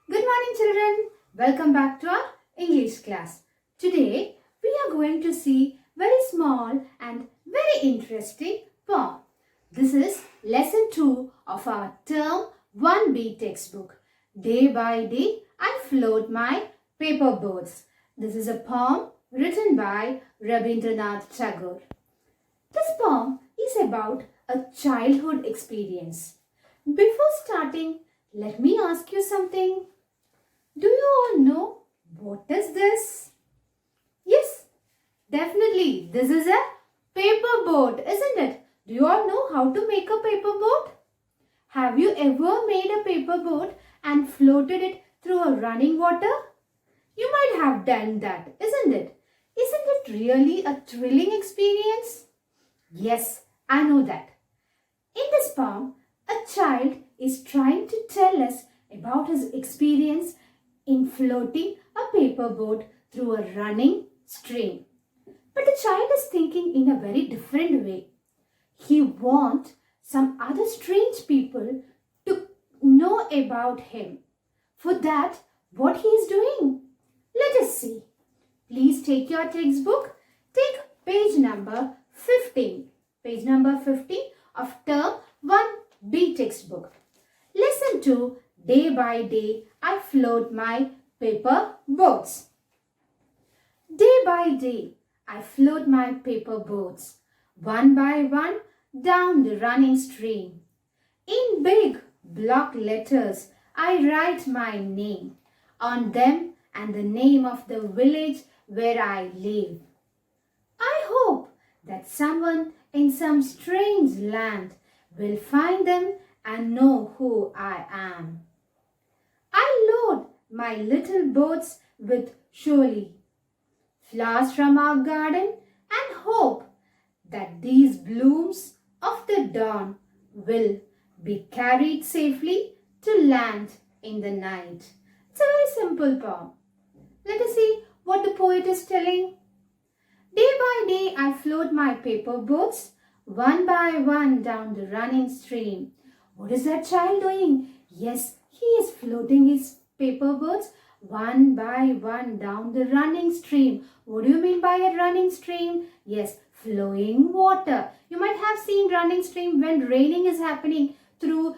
Good morning, children. Welcome back to our English class. Today, we are going to see very small and very interesting poem. This is lesson 2 of our term 1B textbook. Day by day, I float my paper boats. This is a poem written by Rabindranath Tagore. This poem is about a childhood experience. Before starting, let me ask you something. Do you all know what is this? Yes, definitely. This is a paper boat, isn't it? Do you all know how to make a paper boat? Have you ever made a paper boat and floated it through a running water? You might have done that, isn't it? Isn't it really a thrilling experience? Yes, I know that. In this poem, a child is trying to tell us about his experience in floating a paper boat through a running stream. But the child is thinking in a very different way. He wants some other strange people to know about him. For that, what he is doing? Let us see. Please take your textbook. Take page number 15. Page number 15 of term 1B textbook. Lesson 2. Day by day, I float my paper boats. Day by day, I float my paper boats, one by one, down the running stream. In big block letters, I write my name on them and the name of the village where I live. I hope that someone in some strange land will find them and know who I am. I load my little boats with surely flowers from our garden and hope that these blooms of the dawn will be carried safely to land in the night. It's a very simple poem. Let us see what the poet is telling. Day by day I float my paper boats, one by one down the running stream. What is that child doing? Yes, he is floating his paper boats one by one down the running stream. What do you mean by a running stream? Yes, flowing water. You might have seen running stream when raining is happening in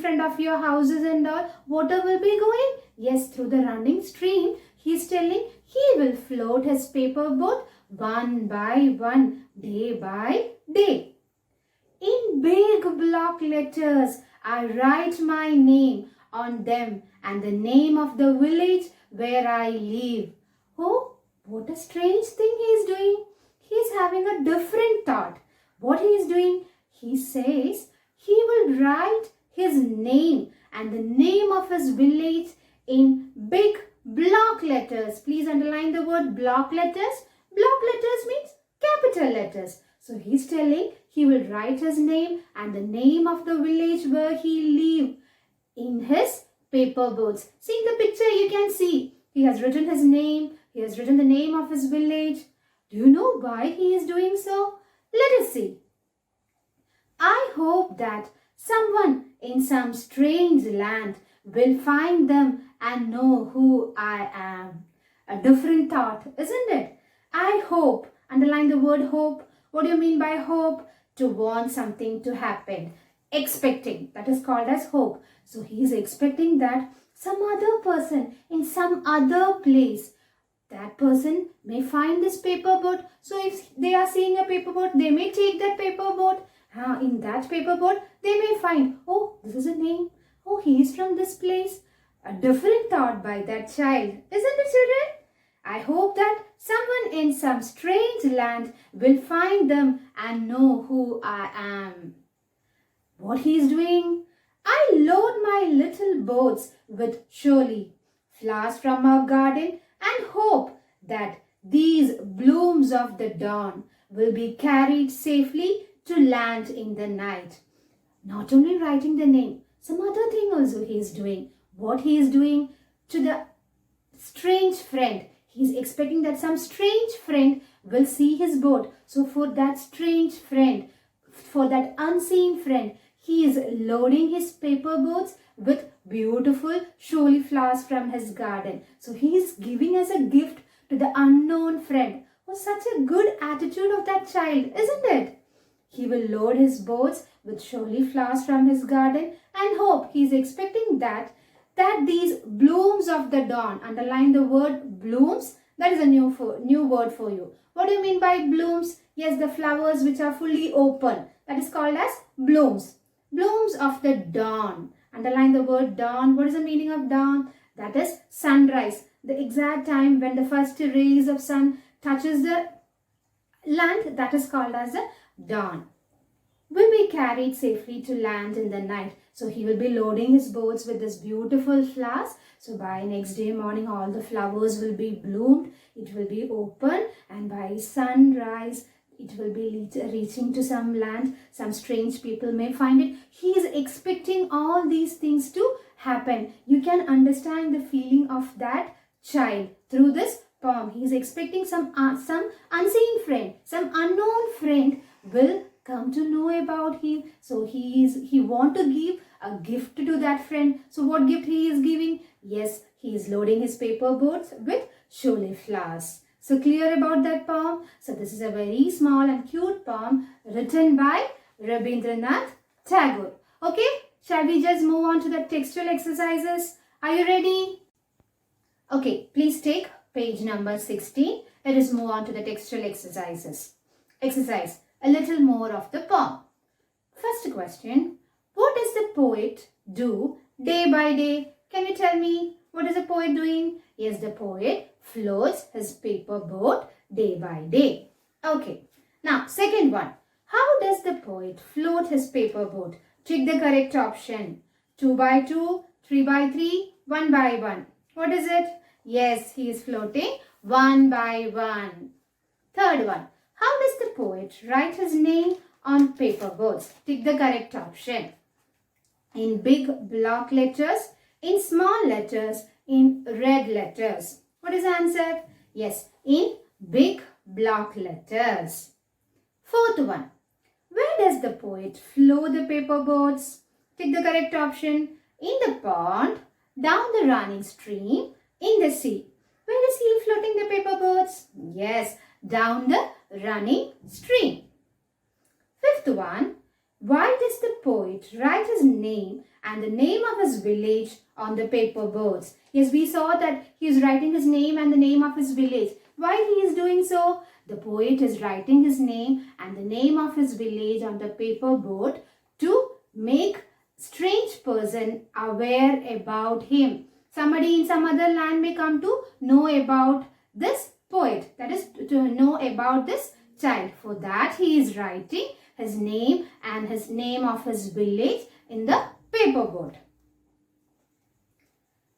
front of your houses and all. Water will be going. Yes, through the running stream. He is telling he will float his paper boat one by one, day by day. In big block letters, I write my name on them and the name of the village where I live. Oh, what a strange thing he is doing. He is having a different thought. What he is doing? He says he will write his name and the name of his village in big block letters. Please underline the word block letters. Block letters means capital letters. So he's telling he will write his name and the name of the village where he lives in his paper boats. See the picture, you can see he has written his name. He has written the name of his village. Do you know why he is doing so? Let us see. I hope that someone in some strange land will find them and know who I am. A different thought, isn't it? I hope. Underline the word hope. What do you mean by hope? To want something to happen. Expecting. That is called as hope. So he is expecting that some other person in some other place, that person may find this paper boat. So if they are seeing a paper boat, they may take that paper boat. In that paper boat, they may find, oh, this is a name. Oh, he is from this place. A different thought by that child. Isn't it, children? I hope that someone in some strange land will find them and know who I am. What he is doing? I load my little boats with surely flowers from our garden and hope that these blooms of the dawn will be carried safely to land in the night. Not only writing the name, some other thing also he is doing. What he is doing to the strange friend. He is expecting that some strange friend will see his boat. So for that strange friend, for that unseen friend, he is loading his paper boats with beautiful showy flowers from his garden. So he is giving as a gift to the unknown friend. Oh, such a good attitude of that child, isn't it? He will load his boats with showy flowers from his garden and hope he is expecting that these blooms of the dawn, underline the word blooms, that is a new word for you. What do you mean by blooms? Yes, the flowers which are fully open, that is called as blooms. Blooms of the dawn. Underline the word dawn. What is the meaning of dawn? That is sunrise. The exact time when the first rays of sun touches the land, that is called as the dawn. Will be carried safely to land in the night. So he will be loading his boats with this beautiful flowers. So by next day morning, all the flowers will be bloomed. It will be open, and by sunrise, it will be reaching to some land. Some strange people may find it. He is expecting all these things to happen. You can understand the feeling of that child through this poem. He is expecting some unseen friend, some unknown friend will come to know about him. So he want to give a gift to that friend. So what gift he is giving? Yes, he is loading his paper boats with showy flowers. So clear about that poem? So this is a very small and cute poem written by Rabindranath Tagore. Okay, shall we just move on to the textual exercises? Are you ready? Okay, please take page number 16. Let us move on to the textual exercises. Exercise. A little more of the poem. First question, what does the poet do day by day? Can you tell me what is the poet doing? Yes, the poet floats his paper boat day by day. Okay. Now, second one, how does the poet float his paper boat? Tick the correct option. 2 by 2, 3 by 3, 1 by 1. What is it? Yes, he is floating 1 by 1. Third one, how does the poet write his name on paper boats? Tick the correct option. In big block letters, in small letters, in red letters. What is the answer? Yes, in big block letters. Fourth one, where does the poet flow the paper boats? Tick the correct option. In the pond, down the running stream, in the sea. Where is he floating the paper boats? Yes, down the running stream. Fifth one, why does the poet write his name and the name of his village on the paper boards? Yes, we saw that he is writing his name and the name of his village. Why he is doing so? The poet is writing his name and the name of his village on the paper board to make strange person aware about him. Somebody in some other land may come to know about this poet, that is to know about this child. For that he is writing his name and his name of his village in the paper board.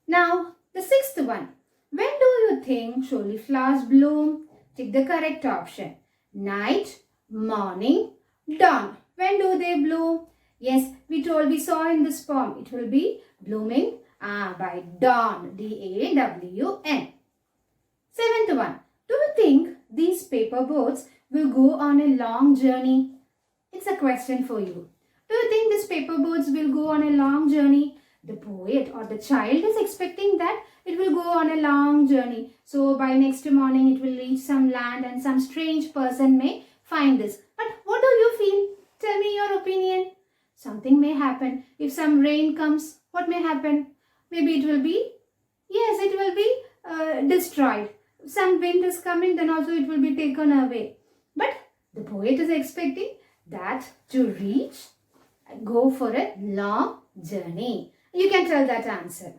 Now the sixth one, when do you think showy flowers bloom? Tick the correct option. Night, morning, dawn. When do they bloom? Yes, we saw in this poem, it will be blooming by dawn, D-A-W-N. Seventh one, do you think these paper boats will go on a long journey? It's a question for you. Do you think these paper boats will go on a long journey? The poet or the child is expecting that it will go on a long journey. So by next morning it will reach some land and some strange person may find this. But what do you feel? Tell me your opinion. Something may happen. If some rain comes, what may happen? Maybe it will be, yes, it will be destroyed. Some wind is coming, then also it will be taken away. But the poet is expecting that to reach, go for a long journey. You can tell that answer.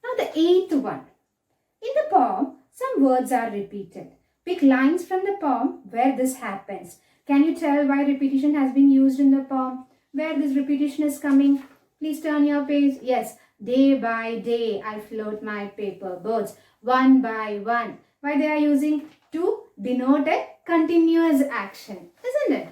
Now the eighth one. In the poem, some words are repeated. Pick lines from the poem where this happens. Can you tell why repetition has been used in the poem? Where this repetition is coming? Please turn your page. Yes, day by day I float my paper boats. One by one. Why they are using? To denote a continuous action, isn't it?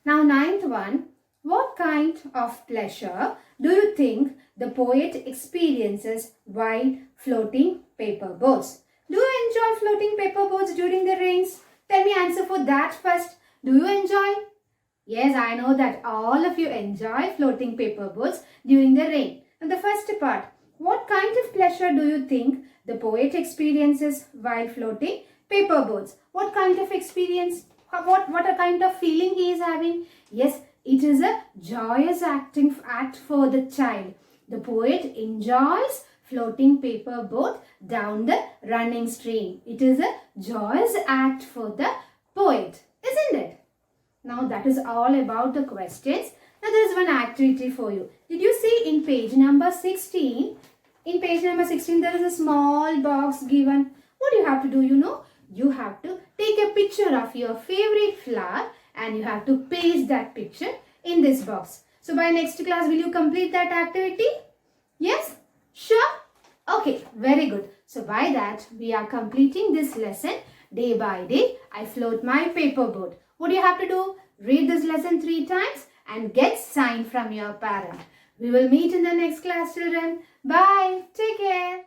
Now ninth one. What kind of pleasure do you think the poet experiences while floating paper boats? Do you enjoy floating paper boats during the rains? Tell me answer for that first. Do you enjoy? Yes, I know that all of you enjoy floating paper boats during the rain. And the first part, what kind of pleasure do you think the poet experiences while floating paper boats? What kind of experience? What a kind of feeling he is having? Yes, it is a joyous act for the child. The poet enjoys floating paper boat down the running stream. It is a joyous act for the poet, isn't it? Now that is all about the questions. Now there is one activity for you. Did you see in page number 16? In page number 16 there is a small box given. What do you have to do, you know? You have to take a picture of your favorite flower and you have to paste that picture in this box. So by next class will you complete that activity? Yes? Sure? Okay, very good. So by that we are completing this lesson. Day by day I float my paper boat. What do you have to do? Read this lesson 3 times and get sign from your parent. We will meet in the next class, children. Bye. Take care.